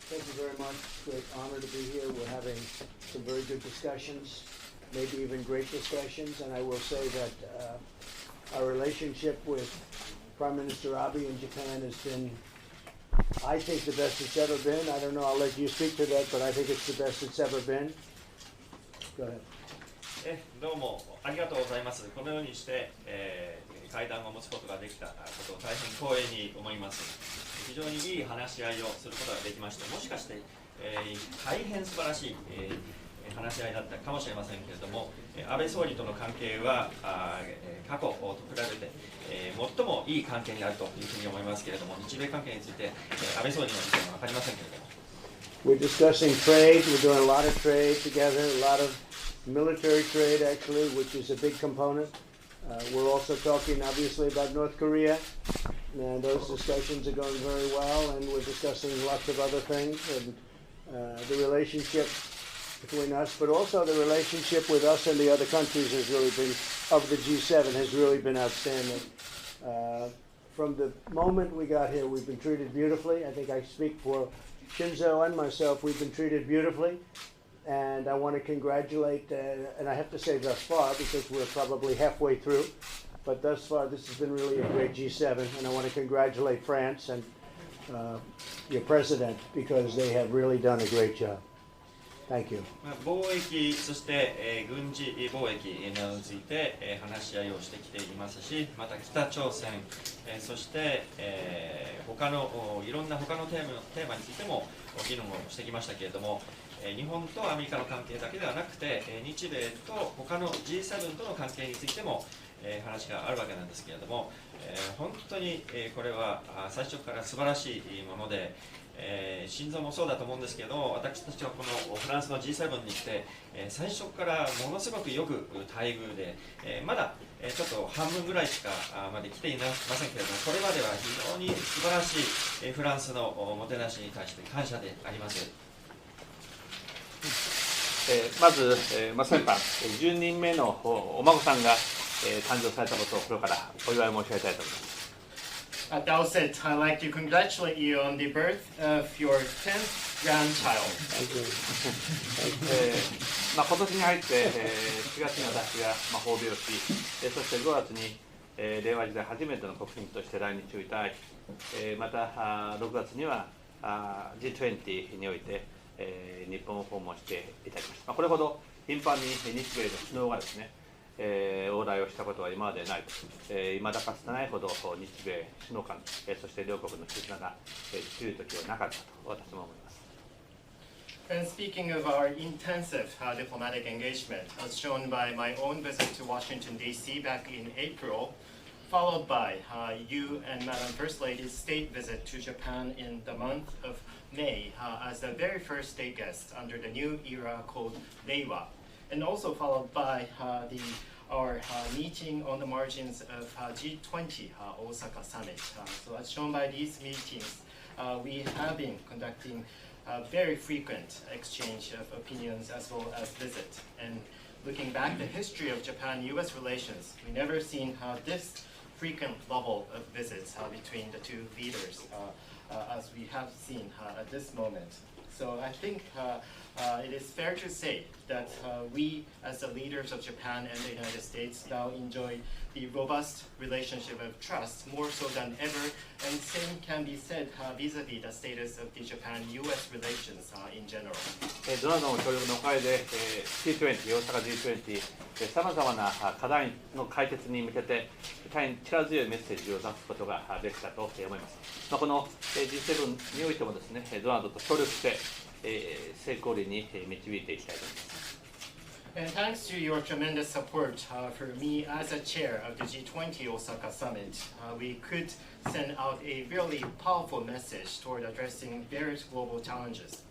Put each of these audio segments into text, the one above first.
Thank you very much. Great honor to be here. We're having some very good discussions, maybe even great discussions. And I will say that our relationship with Prime Minister Abe in Japan has been, I think, the best it's ever been. I don't know, I'll let you speak to that, but I think it's the best it's ever been. Go ahead. どうもありがとうございます。このようにして、会談を持つことができたことを大変光栄に思います。非常にいい話し合いをすることができまして、もしかして、大変素晴らしい、話し合いだったかもしれませんけれども、安倍総理との関係は過去と比べて、最もいい関係にあるというふうに思いますけれども、日米関係について、安倍総理の意見は分かりませんけれども。We're discussing trade. We're doing a lot of trade together, a lot of military trade actually, which is a big component. We're also talking obviously about North Korea, and those discussions are going very well, and we're discussing lots of other things, and the relationship between us, but also the relationship with us and the other countries has really been, of the G7, has really been outstanding. From the moment we got here, we've been treated beautifully. I think I speak for Shinzo and myself, we've been treated beautifully. And I want to congratulate, and I have to say thus far, because we're probably halfway through, but thus far this has been really a great G7, and I want to congratulate France and your president, because they have really done a great job. Thank you. 貿易、そして、軍事貿易などについて、話し合いをしてきていますし、また北朝鮮、そして、他のいろんな他のテーマについても議論をしてきましたけれども、日本とアメリカの関係だけではなくて、日米と他の G7 との関係についても、話があるわけなんですけれども、本当に、これは最初から素晴らしいもので、心臓もそうだと思うんですけど、私たちはこのフランスの G7 に来て、最初からものすごくよく待遇で、まだちょっと半分ぐらいしかまで来ていませんけれども、これまでは非常に素晴らしいフランスのもてなしに対して感謝であります。まず、先般、10人目のお孫さんが、誕生されたことを心からお祝い申し上げたいと思います。At the outset, I'd like to congratulate you on the birth of your 10th grandchild. 今年に入って、4月に私が訪米をし、そして5月に、令和時代初めての国賓として来日をいただき、また6月にはG20 において、日本を訪問していただきました。これほど頻繁に日米の首脳がですね、往来をしたことは今までないと、未だかつてないほど日米首脳間、そして両国の絆が強い時はなかったと私も思います。And speaking of our intensive diplomatic engagement, as shown by my own visit to Washington, D.C. back in April, followed by you and Madam First Lady's state visit to Japan in the month of May as the very first state guest under the new era called Reiwa, and also followed by our meeting on the margins of G20 Osaka Summit. So as shown by these meetings, we have been conducting a very frequent exchange of opinions as well as visits. And looking back the history of Japan-US relations, we never seen this frequent level of visits between the two leaders as we have seen at this moment. So I think it is fair to say that we, as the leaders of Japan and the United States, now enjoy the robust relationship of trust more so than ever, and same can be said vis-a-vis the status of the Japan-U.S. relations in general. ドナーの協力のおかげで、G20、大阪 G20、さまざまな課題の解決に向けて、大変力強いメッセージを出すことができたと思います。この G7 においてもですね、ドナードと協力して、成功裏に導いていきたいと思います。And thanks to your tremendous support for me as a chair of the G20 Osaka Summit, we could send out a really powerful message toward addressing various global challenges.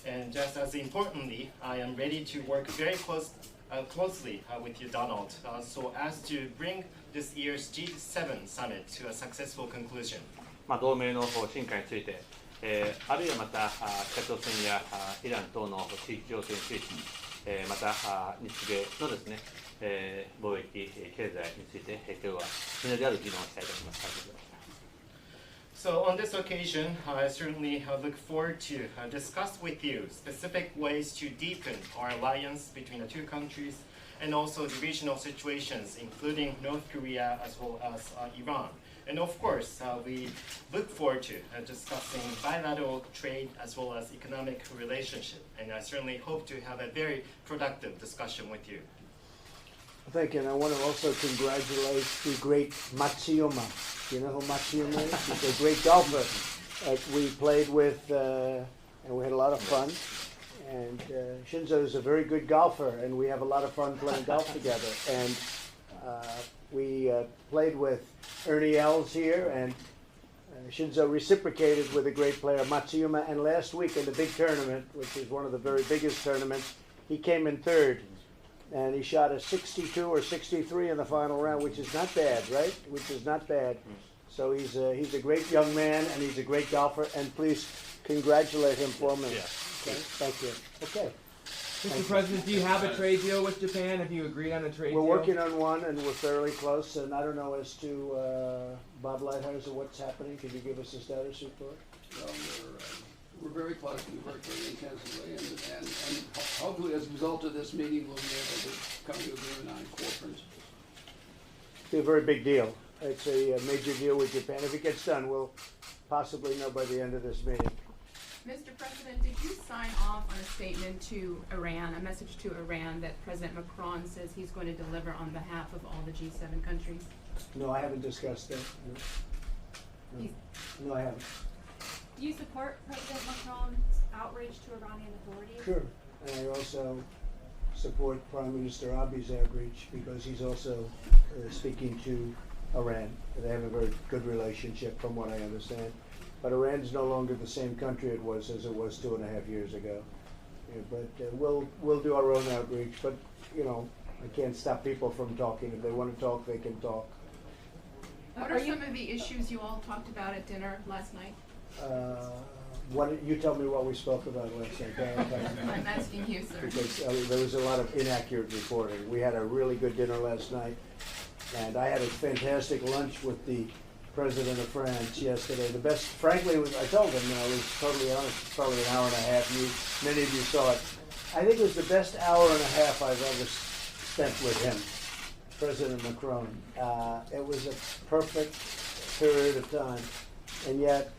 And just as importantly, I am ready to work very closely with you, Donald, so as to bring this year's G7 Summit to a successful conclusion. 同盟の進化について、あるいはまた北朝鮮やイラン等の地域情勢について、また日米のですね、貿易経済について今日はみんなである議論をしたいと思います。So on this occasion, I certainly look forward to discuss with you specific ways to deepen our alliance between the two countries and also the regional situations, including North Korea as well as Iran. And of course, we look forward to discussing bilateral trade as well as economic relationship. And I certainly hope to have a very productive discussion with you. Thank you, and I want to also congratulate the great Matsuyama. You know who Matsuyama is? He's a great golfer that we played with, and we had a lot of fun. And Shinzo is a very good golfer, and we have a lot of fun playing golf together. And we played with Ernie Els here, and Shinzo reciprocated with a great player, Matsuyama. And last week in the big tournament, which is one of the very biggest tournaments, he came in third. And he shot a 62 or 63 in the final round, which is not bad, right? Which is not bad. So he's a great young man, and he's a great golfer. And please congratulate him for me. Yeah. Okay, thank you. Okay. Mr. President, do you have a trade deal with Japan? Have you agreed on a trade We're deal? working on one, and we're fairly close. And I don't know as to Bob Lighthizer, what's happening. Could you give us a status report? Well, we're very close. We work very intensively, and hopefully, as a result of this meeting, we'll be able to come to agreement on core principles. It's a very big deal. It's a major deal with Japan. If it gets done, we'll possibly know by the end of this meeting. Mr. President, did you sign off on a statement to Iran, a message to Iran that President Macron says he's going to deliver on behalf of all the G7 countries? No, I haven't discussed that. No, no I haven't. Do you support President Macron's outrage to Iranian authorities? Sure. And I also support Prime Minister Abi's outreach because he's also speaking to Iran. They have a very good relationship from what I understand. But Iran's no longer the same country it was as it was 2.5 years ago. Yeah, but we'll do our own outreach. But, you know, I can't stop people from talking. If they want to talk, they can talk. What are some of the issues you all talked about at dinner last night? You tell me what we spoke about last night. I'm asking you, sir. Because there was a lot of inaccurate reporting. We had a really good dinner last night, and I had a fantastic lunch with the President of France yesterday. The best, frankly, I told him, and I was totally honest, it's probably an hour and a half. Many of you saw it. I think it was the best hour and a half I've ever spent with him, President Macron. It was a perfect period of time, and yet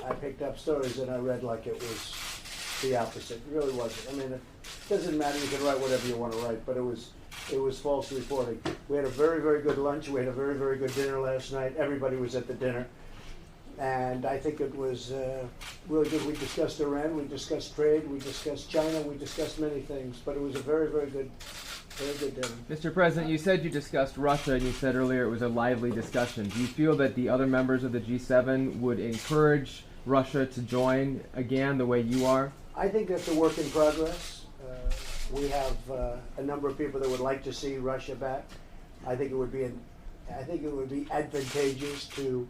I picked up stories that I read like it was the opposite. It really wasn't. I mean, it doesn't matter. You can write whatever you want to write, but it was false reporting. We had a very, very good lunch. We had a very, very good dinner last night. Everybody was at the dinner. And I think it was really good. We discussed Iran. We discussed trade. We discussed China. We discussed many things. But it was a very, very good dinner. Mr. President, you said you discussed Russia, and you said earlier it was a lively discussion. Do you feel that the other members of the G7 would encourage Russia to join again the way you are? I think that's a work in progress. We have a number of people that would like to see Russia back. I think it would be advantageous to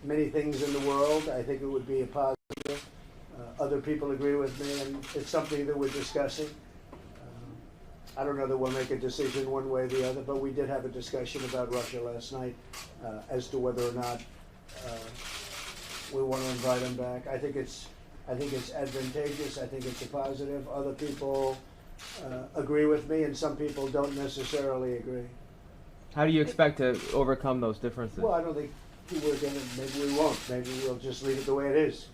many things in the world. I think it would be a positive. Other people agree with me, and it's something that we're discussing. I don't know that we'll make a decision one way or the other, but we did have a discussion about Russia last night as to whether or not we want to invite them back. I think it's advantageous. I think it's a positive. Other people agree with me, and some people don't necessarily agree. How do you expect to overcome those differences? Well, I don't think maybe we won't. Maybe we'll just leave it the way it is.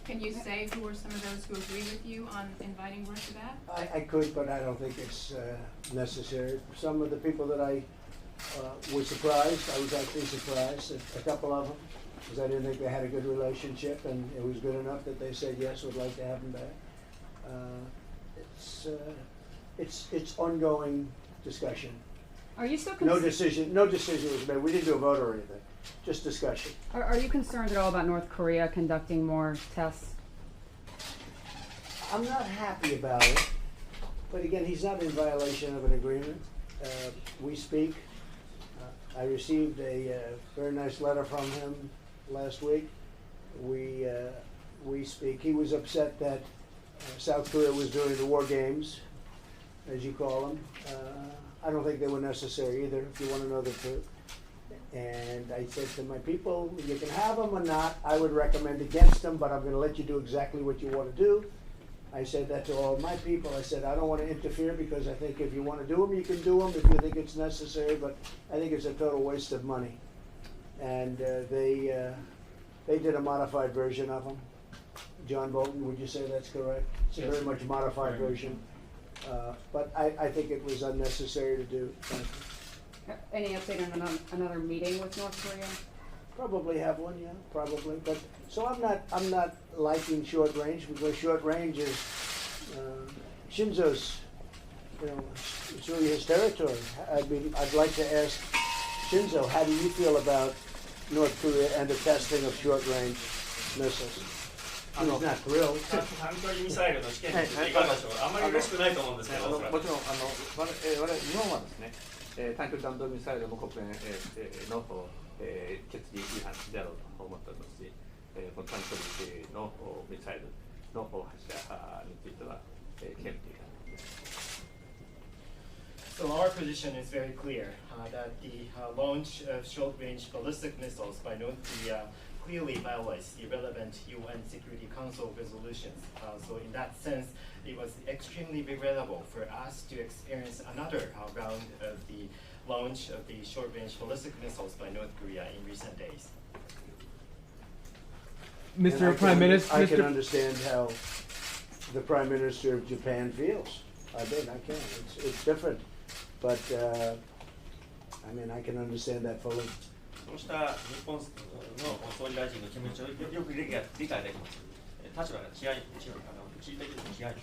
Can you say who are some of those who agree with you on inviting Russia back? I could, but I don't think it's necessary. Some of the people that I was surprised. I was actually surprised at a couple of them, because I didn't think they had a good relationship, and it was good enough that they said yes, would like to have them back. It's ongoing discussion. Are you still No decision was made. We didn't do a vote or anything. Just discussion. Are you concerned at all about North Korea conducting more tests? I'm not happy about it, but again, he's not in violation of an agreement. We speak. I received a very nice letter from him last week. We speak. He was upset that South Korea was doing the war games, as you call them. I don't think they were necessary either, if you want to know the truth. And I said to my people, you can have them or not. I would recommend against them, but I'm going to let you do exactly what you want to do. I said that to all my people. I said, I don't want to interfere because I think if you want to do them, you can do them if you think it's necessary, but I think it's a total waste of money. And they did a modified version of them. John Bolton, would you say that's correct? It's a Yes. very much modified version. But I think it was unnecessary to do. Any update on another meeting with North Korea? Probably have one, yeah, probably. But so I'm not liking short range because short range is Shinzo's, it's really his territory. I'd like to ask Shinzo, how do you feel about North Korea and the testing of short range missiles? He's not thrilled. 短距離ミサイルの試験についていかがでしょうか。あんまり嬉しくないと思うんですけど、おそらくもちろん我々日本はですね、短距離弾道ミサイルも国連の決議違反であろうと思っておりますし、この短距離のミサイルの発射については堅持的です。So our position is very clear that the launch of short-range ballistic missiles by North Korea clearly violates the relevant UN Security Council resolutions. So in that sense, it was extremely regrettable for us to experience another round of the launch of the short-range ballistic missiles by North Korea in recent days. And Mr. Prime Minister, I can understand how the Prime Minister of Japan feels. I can. It's different. But, I can understand that fully. そうした日本の総理大臣の気持ちをよく理解できます。立場が違い聞いているの違いで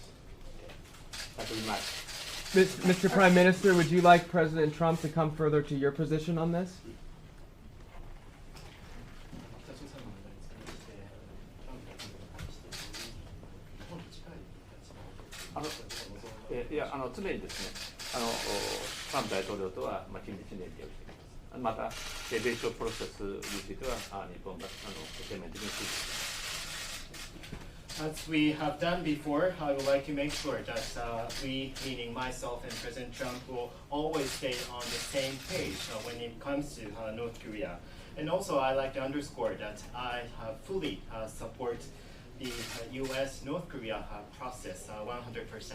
す。Mr. Prime Minister, would you like President Trump to come further to your position on this? Yeah, 常にですね、トランプ大統領とは緊密に連携をしています。また、米朝プロセスについては日本が全面的に支持しています。As we have done before, I would like to make sure that we, meaning myself and President Trump, will always stay on the same page when it comes to North Korea. And also, I'd like to underscore that I fully support the U.S.-North Korea process 100%.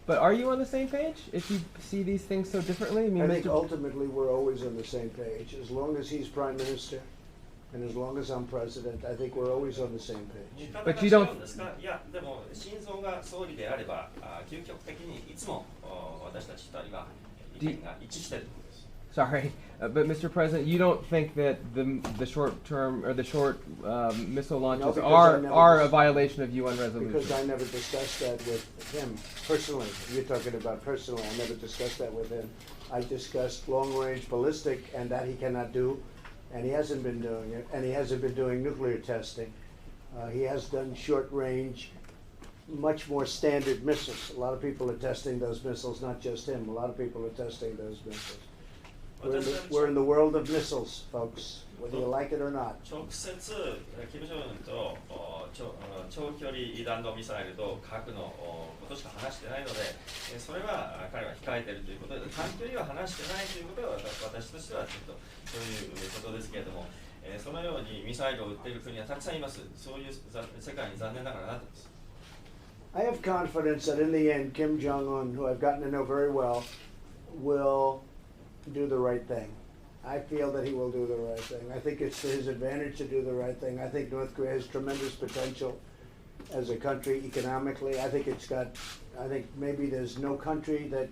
But are you on the same page if you see these things so differently? I think Mr. ultimately we're always on the same page. As long as he's Prime Minister and as long as I'm President, I think we're always on the same page. But you don't- 違うんですか？いや、でも心臓が総理であれば、究極的にいつも私たち2人は意見が一致していると思います。 Sorry, but Mr. President, you don't think that the short term or the short missile launches No, because I never are a dis- violation of UN Because resolutions? I never discussed that with him personally. You're talking about personally. I never discussed that with him. I discussed long-range ballistic and that he cannot do, and he hasn't been doing it, and he hasn't been doing nuclear testing. He has done short-range, much more standard missiles. A lot of people are testing those missiles, not just him. A lot of people are testing those missiles. We're in the world of missiles, folks, whether you like it or not. 直接、キム・ジョンウンと長距離弾道ミサイルと核のことしか話してないので、それは彼は控えているということで、短距離は話してないということは私としてはちょっとそういうことですけれども、そのようにミサイルを撃っている国はたくさんいます。そういう世界に残念ながらなっています。I have confidence that in the end, Kim Jong-un, who I've gotten to know very well, will do the right thing. I feel that he will do the right thing. I think it's to his advantage to do the right thing. I think North Korea has tremendous potential as a country economically. I think maybe there's no country that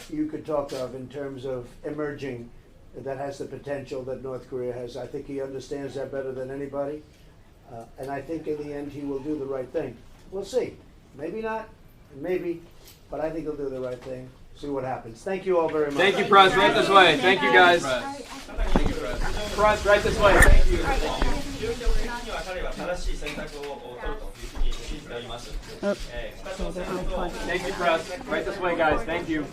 you could talk of in terms of emerging that has the potential that North Korea has. I think he understands that better than anybody. And I think in the end he will do the right thing. We'll see. Maybe not, maybe, but I think he'll do the right thing. See what happens. Thank you all very much. Thank you, Press. Right this way. Thank you, guys. Press, right this way. Thank you. 究極的には彼は正しい選択を取るというふうに信じております。北朝鮮と Thank you, Press. Right this way, guys. Thank you.